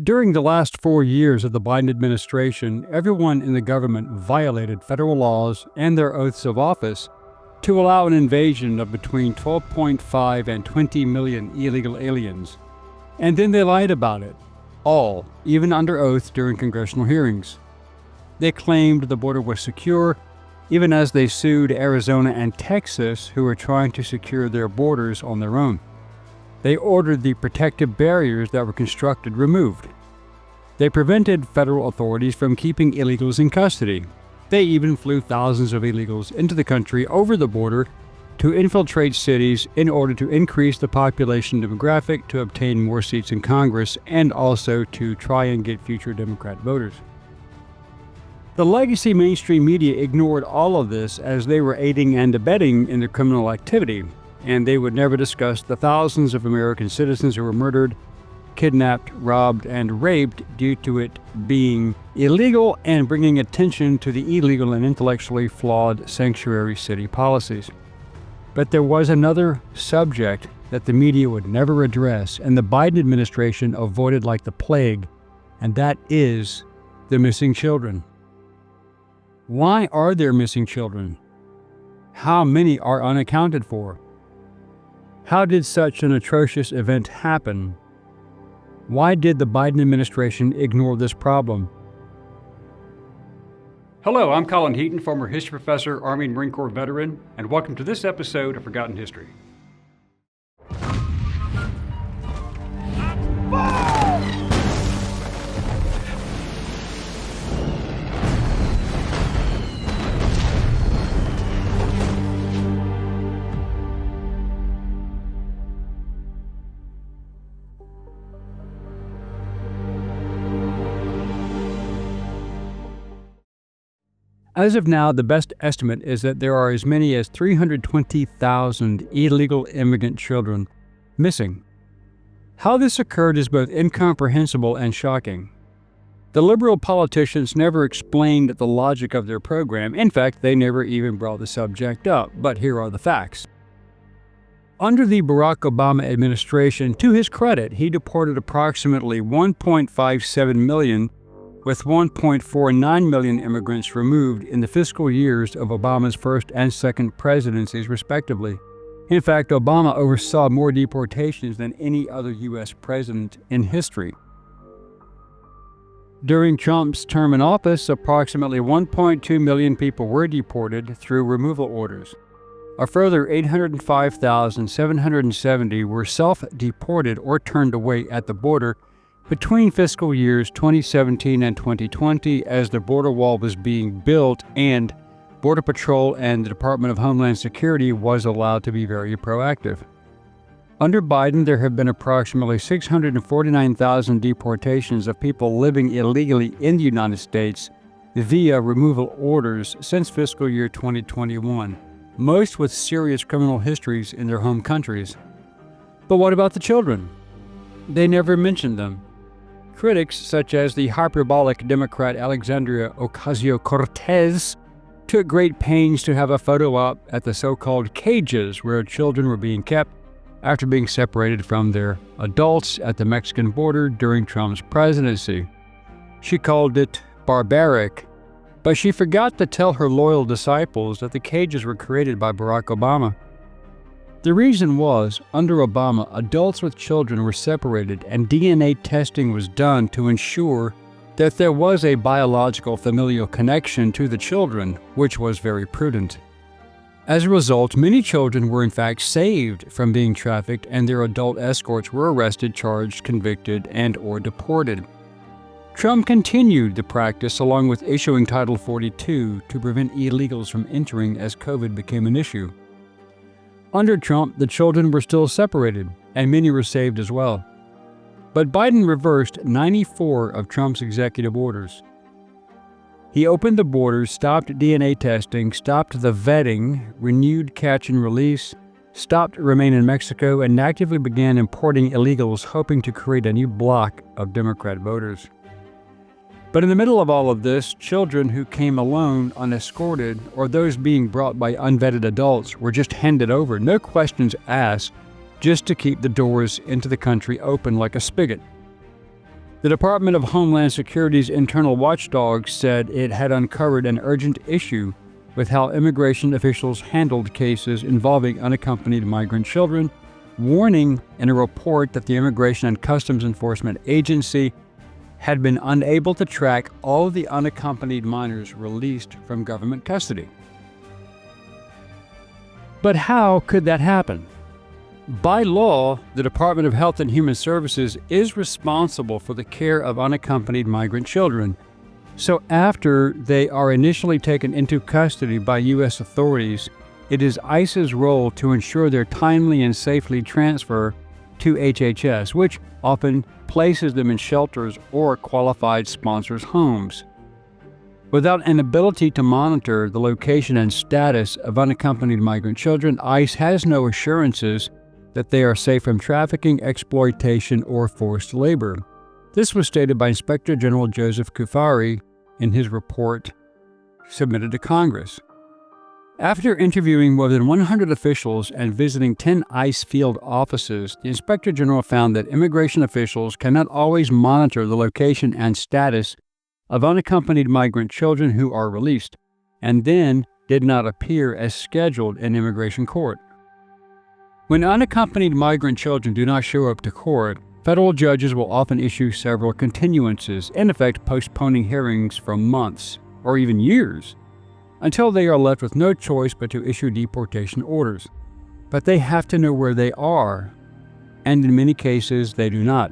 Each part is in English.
During the last 4 years of the Biden administration, everyone in the government violated federal laws and their oaths of office to allow an invasion of between 12.5 and 20 million illegal aliens. And then they lied about it, all, even under oath during congressional hearings. They claimed the border was secure, even as they sued Arizona and Texas, who were trying to secure their borders on their own. They ordered the protective barriers that were constructed removed. They prevented federal authorities from keeping illegals in custody. They even flew thousands of illegals into the country over the border to infiltrate cities in order to increase the population demographic to obtain more seats in Congress and also to try and get future Democrat voters. The legacy mainstream media ignored all of this as they were aiding and abetting in the criminal activity, and they would never discuss the thousands of American citizens who were murdered, kidnapped, robbed, and raped due to it being illegal and bringing attention to the illegal and intellectually flawed sanctuary city policies. But there was another subject that the media would never address, and the Biden administration avoided like the plague, and that is the missing children. Why are there missing children? How many are unaccounted for? How did such an atrocious event happen? Why did the Biden administration ignore this problem? Hello, I'm Colin Heaton, former history professor, Army and Marine Corps veteran, and welcome to this episode of Forgotten History. As of now, the best estimate is that there are as many as 320,000 illegal immigrant children missing. How this occurred is both incomprehensible and shocking. The liberal politicians never explained the logic of their program. In fact, they never even brought the subject up, but here are the facts. Under the Barack Obama administration, to his credit, he deported approximately 1.57 million with 1.49 million immigrants removed in the fiscal years of Obama's first and second presidencies, respectively. In fact, Obama oversaw more deportations than any other U.S. president in history. During Trump's term in office, approximately 1.2 million people were deported through removal orders. A further 805,770 were self-deported or turned away at the border between fiscal years 2017 and 2020 as the border wall was being built and Border Patrol and the Department of Homeland Security was allowed to be very proactive. Under Biden, there have been approximately 649,000 deportations of people living illegally in the United States via removal orders since fiscal year 2021, most with serious criminal histories in their home countries. But what about the children? They never mentioned them. Critics, such as the hyperbolic Democrat Alexandria Ocasio-Cortez, took great pains to have a photo up at the so-called cages where children were being kept after being separated from their adults at the Mexican border during Trump's presidency. She called it barbaric, but she forgot to tell her loyal disciples that the cages were created by Barack Obama. The reason was, under Obama, adults with children were separated and DNA testing was done to ensure that there was a biological familial connection to the children, which was very prudent. As a result, many children were in fact saved from being trafficked and their adult escorts were arrested, charged, convicted, and/or deported. Trump continued the practice along with issuing Title 42 to prevent illegals from entering as COVID became an issue. Under Trump, the children were still separated, and many were saved as well. But Biden reversed 94 of Trump's executive orders. He opened the borders, stopped DNA testing, stopped the vetting, renewed catch and release, stopped remain in Mexico, and actively began importing illegals, hoping to create a new bloc of Democrat voters. But in the middle of all of this, children who came alone, unescorted, or those being brought by unvetted adults were just handed over, no questions asked, just to keep the doors into the country open like a spigot. The Department of Homeland Security's internal watchdog said it had uncovered an urgent issue with how immigration officials handled cases involving unaccompanied migrant children, warning in a report that the Immigration and Customs Enforcement Agency had been unable to track all the unaccompanied minors released from government custody. But how could that happen? By law, the Department of Health and Human Services is responsible for the care of unaccompanied migrant children. So after they are initially taken into custody by U.S. authorities, it is ICE's role to ensure their timely and safely transfer to HHS, which often places them in shelters or qualified sponsors' homes. Without an ability to monitor the location and status of unaccompanied migrant children, ICE has no assurances that they are safe from trafficking, exploitation, or forced labor. This was stated by Inspector General Joseph Kufari in his report submitted to Congress. After interviewing more than 100 officials and visiting 10 ICE field offices, the Inspector General found that immigration officials cannot always monitor the location and status of unaccompanied migrant children who are released, and then did not appear as scheduled in immigration court. When unaccompanied migrant children do not show up to court, federal judges will often issue several continuances, in effect postponing hearings for months or even years, until they are left with no choice but to issue deportation orders. But they have to know where they are, and in many cases they do not.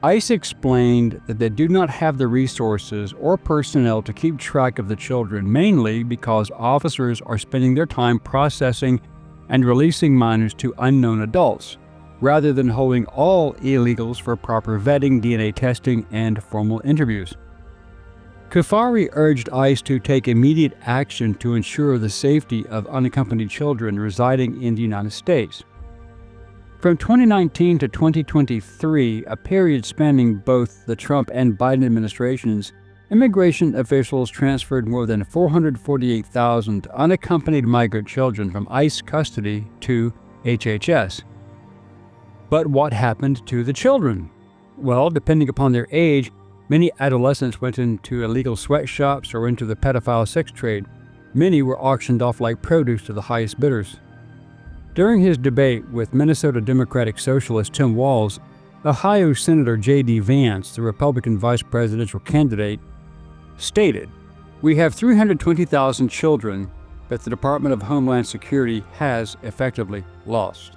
ICE explained that they do not have the resources or personnel to keep track of the children, mainly because officers are spending their time processing and releasing minors to unknown adults, rather than holding all illegals for proper vetting, DNA testing, and formal interviews. Kufari urged ICE to take immediate action to ensure the safety of unaccompanied children residing in the United States. From 2019 to 2023, a period spanning both the Trump and Biden administrations, immigration officials transferred more than 448,000 unaccompanied migrant children from ICE custody to HHS. But what happened to the children? Well, depending upon their age, many adolescents went into illegal sweatshops or into the pedophile sex trade. Many were auctioned off like produce to the highest bidders. During his debate with Minnesota Democratic Socialist Tim Walz, Ohio Senator J.D. Vance, the Republican vice presidential candidate, stated, "We have 320,000 children that the Department of Homeland Security has effectively lost."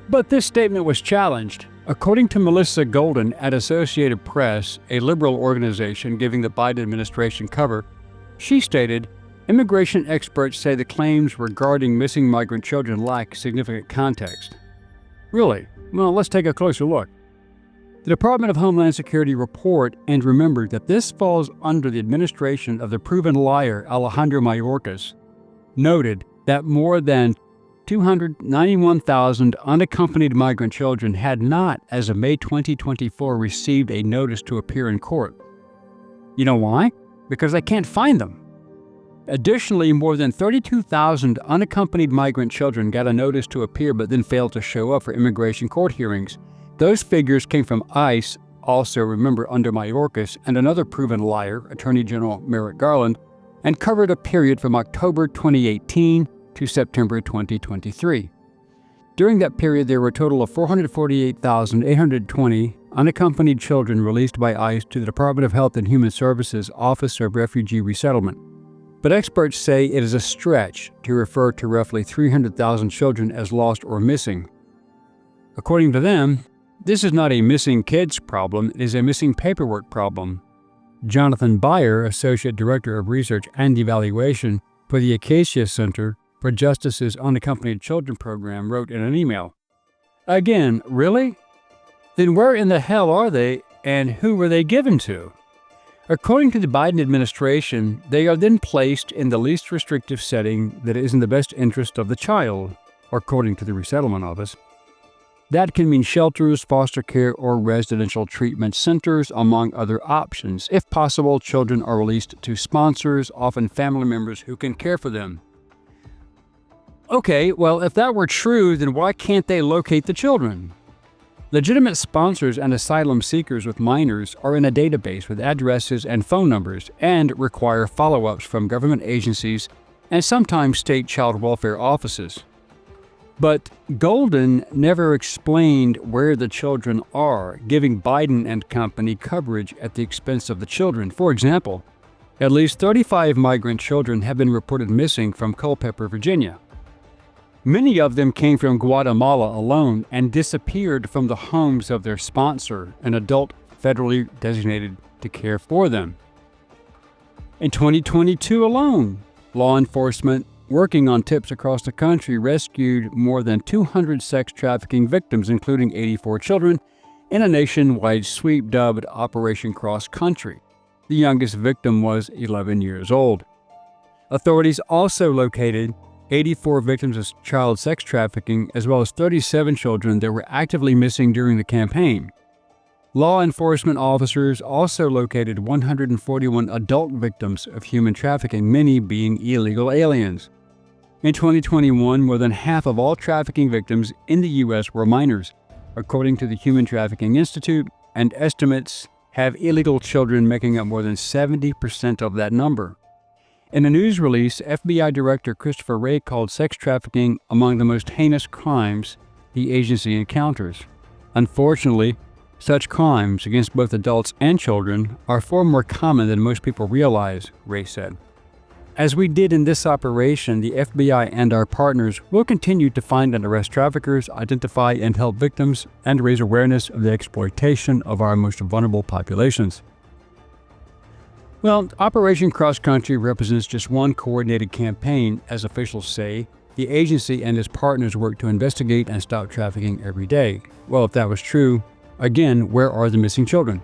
But this statement was challenged. According to Melissa Golden at Associated Press, a liberal organization giving the Biden administration cover, she stated, "Immigration experts say the claims regarding missing migrant children lack significant context." Really? Well, let's take a closer look. The Department of Homeland Security report and remembered that this falls under the administration of the proven liar Alejandro Mayorkas, noted that more than 291,000 unaccompanied migrant children had not, as of May 2024, received a notice to appear in court. You know why? Because they can't find them. Additionally, more than 32,000 unaccompanied migrant children got a notice to appear but then failed to show up for immigration court hearings. Those figures came from ICE, also remember under Mayorkas, and another proven liar, Attorney General Merrick Garland, and covered a period from October 2018 to September 2023. During that period, there were a total of 448,820 unaccompanied children released by ICE to the Department of Health and Human Services Office of Refugee Resettlement. But experts say it is a stretch to refer to roughly 300,000 children as lost or missing. According to them, this is not a missing kids problem, it is a missing paperwork problem. Jonathan Byer, Associate Director of Research and Evaluation for the Acacia Center for Justice's Unaccompanied Children program, wrote in an email, "Again, really? Then where in the hell are they and who were they given to?" According to the Biden administration, they are then placed in the least restrictive setting that is in the best interest of the child, according to the resettlement office. That can mean shelters, foster care, or residential treatment centers, among other options. If possible, children are released to sponsors, often family members who can care for them. Okay, well, if that were true, then why can't they locate the children? Legitimate sponsors and asylum seekers with minors are in a database with addresses and phone numbers and require follow-ups from government agencies and sometimes state child welfare offices. But Golden never explained where the children are, giving Biden and company coverage at the expense of the children. For example, at least 35 migrant children have been reported missing from Culpeper, Virginia. Many of them came from Guatemala alone and disappeared from the homes of their sponsor, an adult federally designated to care for them. In 2022 alone, law enforcement working on tips across the country rescued more than 200 sex trafficking victims, including 84 children, in a nationwide sweep dubbed Operation Cross Country. The youngest victim was 11 years old. Authorities also located 84 victims of child sex trafficking, as well as 37 children that were actively missing during the campaign. Law enforcement officers also located 141 adult victims of human trafficking, many being illegal aliens. In 2021, more than half of all trafficking victims in the U.S. were minors, according to the Human Trafficking Institute, and estimates have illegal children making up more than 70% of that number. In a news release, FBI Director Christopher Wray called sex trafficking among the most heinous crimes the agency encounters. Unfortunately, such crimes against both adults and children are far more common than most people realize, Wray said. As we did in this operation, the FBI and our partners will continue to find and arrest traffickers, identify and help victims, and raise awareness of the exploitation of our most vulnerable populations. Well, Operation Cross Country represents just one coordinated campaign, as officials say. The agency and its partners work to investigate and stop trafficking every day. Well, if that was true, again, where are the missing children?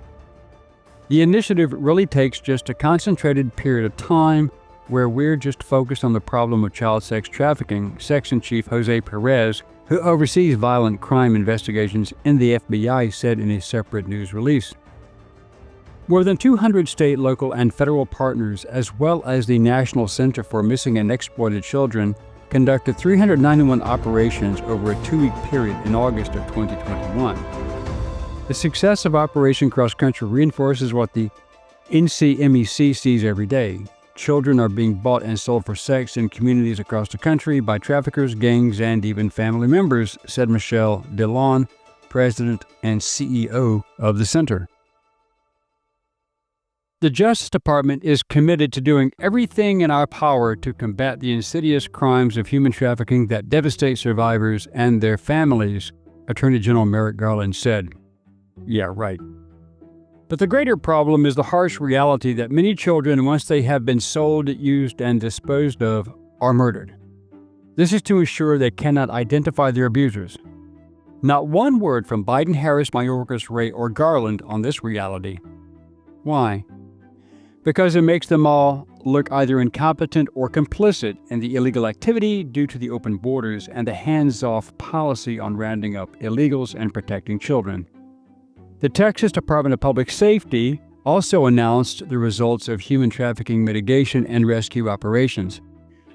The initiative really takes just a concentrated period of time where we're just focused on the problem of child sex trafficking, Section Chief Jose Perez, who oversees violent crime investigations in the FBI, said in a separate news release. More than 200 state, local, and federal partners, as well as the National Center for Missing and Exploited Children, conducted 391 operations over a 2-week period in August of 2021. The success of Operation Cross Country reinforces what the NCMEC sees every day. Children are being bought and sold for sex in communities across the country by traffickers, gangs, and even family members, said Michelle DeLon, president and CEO of the center. The Justice Department is committed to doing everything in our power to combat the insidious crimes of human trafficking that devastate survivors and their families, Attorney General Merrick Garland said. Yeah, right. But the greater problem is the harsh reality that many children, once they have been sold, used, and disposed of, are murdered. This is to ensure they cannot identify their abusers. Not one word from Biden, Harris, Mayorkas, Wray, or Garland on this reality. Why? Because it makes them all look either incompetent or complicit in the illegal activity due to the open borders and the hands-off policy on rounding up illegals and protecting children. The Texas Department of Public Safety also announced the results of human trafficking mitigation and rescue operations.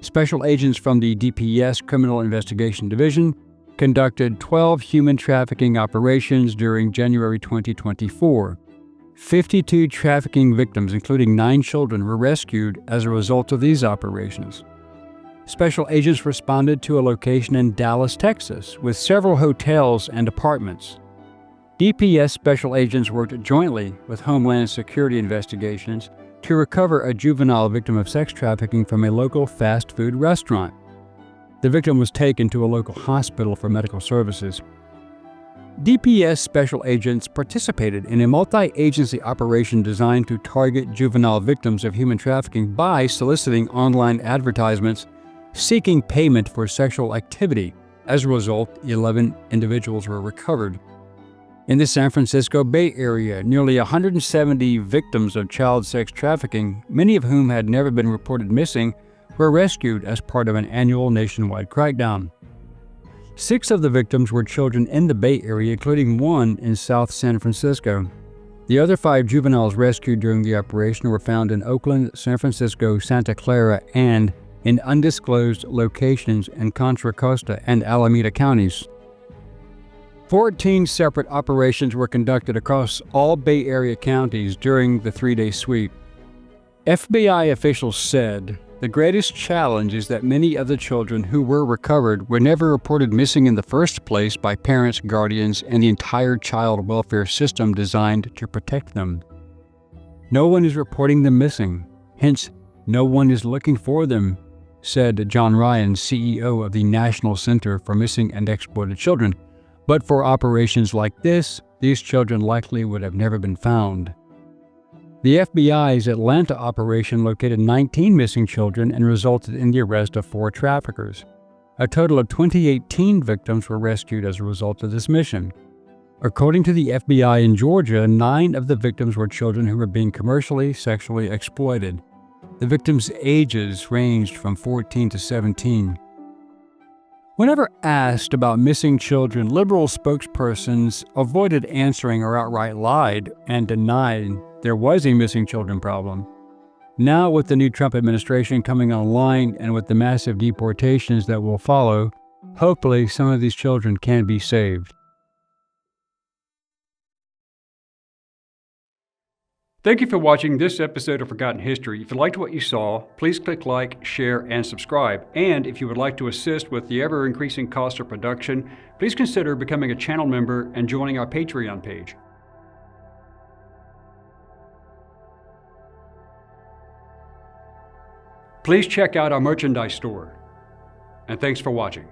Special agents from the DPS Criminal Investigation Division conducted 12 human trafficking operations during January 2024. 52 trafficking victims, including 9 children, were rescued as a result of these operations. Special agents responded to a location in Dallas, Texas, with several hotels and apartments. DPS special agents worked jointly with Homeland Security Investigations to recover a juvenile victim of sex trafficking from a local fast food restaurant. The victim was taken to a local hospital for medical services. DPS special agents participated in a multi-agency operation designed to target juvenile victims of human trafficking by soliciting online advertisements seeking payment for sexual activity. As a result, 11 individuals were recovered. In the San Francisco Bay Area, nearly 170 victims of child sex trafficking, many of whom had never been reported missing, were rescued as part of an annual nationwide crackdown. 6 of the victims were children in the Bay Area, including 1 in South San Francisco. The other 5 juveniles rescued during the operation were found in Oakland, San Francisco, Santa Clara, and in undisclosed locations in Contra Costa and Alameda counties. 14 separate operations were conducted across all Bay Area counties during the 3-day sweep. FBI officials said the greatest challenge is that many of the children who were recovered were never reported missing in the first place by parents, guardians, and the entire child welfare system designed to protect them. No one is reporting them missing, hence, no one is looking for them, said John Ryan, CEO of the National Center for Missing and Exploited Children. But for operations like this, these children likely would have never been found. The FBI's Atlanta operation located 19 missing children and resulted in the arrest of 4 traffickers. A total of 28 teen victims were rescued as a result of this mission. According to the FBI in Georgia, 9 of the victims were children who were being commercially sexually exploited. The victims' ages ranged from 14 to 17. Whenever asked about missing children, liberal spokespersons avoided answering or outright lied and denied there was a missing children problem. Now, with the new Trump administration coming online and with the massive deportations that will follow, hopefully some of these children can be saved. Thank you for watching this episode of Forgotten History. If you liked what you saw, please click like, share, and subscribe. And if you would like to assist with the ever-increasing cost of production, please consider becoming a channel member and joining our Patreon page. Please check out our merchandise store. And thanks for watching.